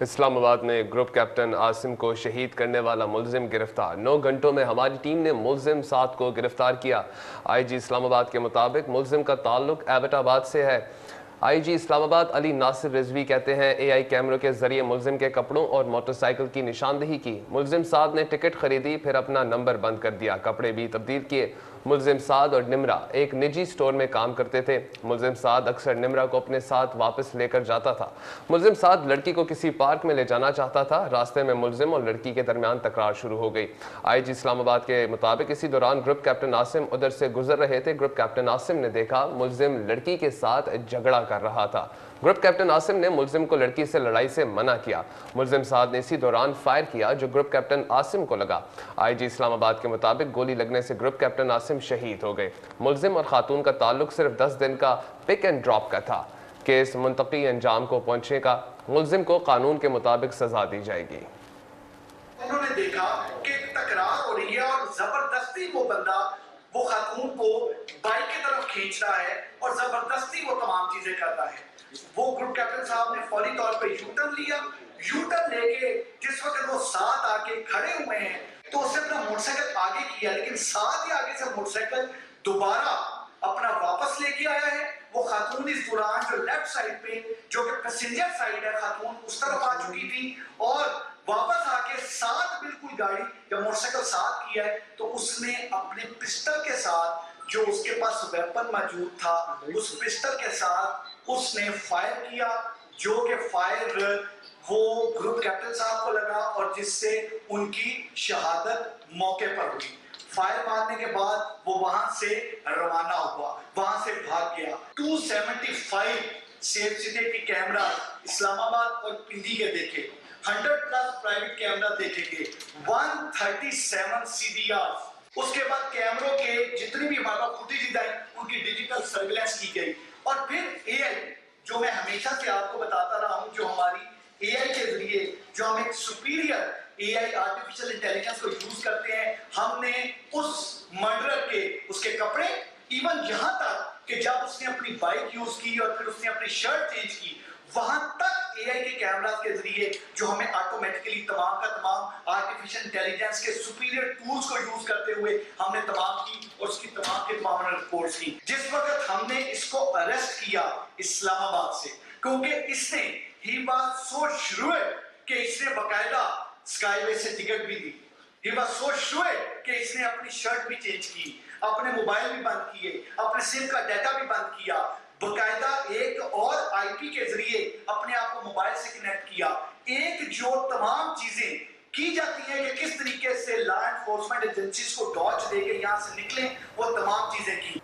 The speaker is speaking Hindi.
इस्लामाबाद में ग्रुप कैप्टन आसिम को शहीद करने वाला मुलजिम गिरफ्तार। 9 घंटों में हमारी टीम ने मुलजिम 7 को गिरफ्तार किया। आईजी इस्लामाबाद के मुताबिक मुलजिम का ताल्लुक एबटाबाद से है। आईजी इस्लामाबाद अली नासिर रिजवी कहते हैं, एआई कैमरों के जरिए मुलजिम के कपड़ों और मोटरसाइकिल की निशानदेही की। मुलजिम साद ने टिकट खरीदी, फिर अपना नंबर बंद कर दिया, कपड़े भी तब्दील किए। मुलजिम साद और निमरा एक निजी स्टोर में काम करते थे। मुलजिम साद अक्सर निमरा को अपने साथ वापस लेकर जाता था। मुलजिम साद लड़की को किसी पार्क में ले जाना चाहता था। रास्ते में मुलजिम और लड़की के दरमियान तकरार शुरू हो गई। आईजी इस्लामाबाद के मुताबिक इसी दौरान ग्रुप कैप्टन आसिम उधर से गुजर रहे थे। ग्रुप कैप्टन आसिम ने देखा मुलजिम लड़की के साथ झगड़ा कर रहा था। ग्रुप कैप्टन आसिम ने मुलजिम को लड़की से लड़ाई से मना किया। मुलजिम साद ने इसी दौरान फायर किया जो ग्रुप कैप्टन आसिम को लगा। आईजी इस्लामाबाद के मुताबिक गोली लगने से ग्रुप कैप्टन आसिम शहीद हो गए। मुलजिम और खातून का ताल्लुक सिर्फ 10 दिन का पिक एंड ड्रॉप का था। केस मुंतकी अंजाम को पहुंचेगा। मुलजिम को कानून के मुताबिक सजा दी जाएगी। उन्होंने देखा कि तकरार हो रही है और जबरदस्ती वो बंदा वो खातून को बाइक की तरफ खींच रहा है और जबरदस्ती वो तमाम चीजें कर रहा है। वो ग्रुप कैप्टन साहब ने फौरी तौर पे यूटर्न लिया। यूटर्न लेके जिस वक्त वो साथ आके खड़े हुए हैं तो उसने अपना मोटरसाइकिल आगे किया, लेकिन साथ ही आगे से मोटरसाइकिल दोबारा अपना वापस लेके आया है। वो खातून इस दौरान जो लेफ्ट साइड पे जो कि पैसेंजर साइड है, खातून उस तरफ आ चुकी थी और वापस आके साथ बिल्कुल गाड़ी या मोटरसाइकिल साथ किया है तो उसने अपने पिस्टल के साथ जो उसके पास वेपन मौजूद था उस पिस्टल के साथ उसने फायर किया, जो कि फायर वो ग्रुप कैप्टन साहब को लगा और जिससे उनकी शहादत मौके पर हुई। फायर मारने के बाद वो वहां से रवाना हुआ, वहां से भाग गया। 275 सीसीटीवी कैमरा इस्लामाबाद और पिंडी के देखे, 100+ प्राइवेट कैमरा देखेंगे, 137 सीडीआर। उसके बाद कैमरों के जितनी भी हमारे पास फुटेज आई उनकी डिजिटल सर्विलेंस की गई और फिर एआई जो मैं हमेशा से आपको बताता रहा हूं, जो हमारी एआई के जरिए जो हम एक सुपीरियर एआई आर्टिफिशियल इंटेलिजेंस को यूज करते हैं, हमने उस मर्डर के उसके कपड़े इवन यहां तक कि जब उसने अपनी बाइक यूज की और फिर उसने अपनी शर्ट चेंज की वहां तक एआई के कैमरा के जरिए जो हमें ऑटोमेटिकली तमाम का तमाम आर्टिफिशियल इंटेलिजेंस के सुपीरियर टूल्स को यूज करते हुए हमने तमाम की और उसकी तमाम के तमाम रिपोर्ट्स की। जिस वक्त हमने इसको अरेस्ट किया इस्लामाबाद से, क्योंकि इसने ही वाज सो श्योर कि इसने बकायदा स्काईवे से टिकट भी दी, ही वाज सो श्योर कि इसने अपनी शर्ट भी चेंज की, अपने मोबाइल भी बंद किए, अपने सिम का डाटा भी बंद किया, बकायदा एक और आईपी के जरिए अपने आप को मोबाइल से कनेक्ट किया। एक जो तमाम चीजें की जाती हैं कि किस तरीके से लॉ एनफोर्समेंट एजेंसीज को डॉच देके यहां से निकले, वो तमाम चीजें की।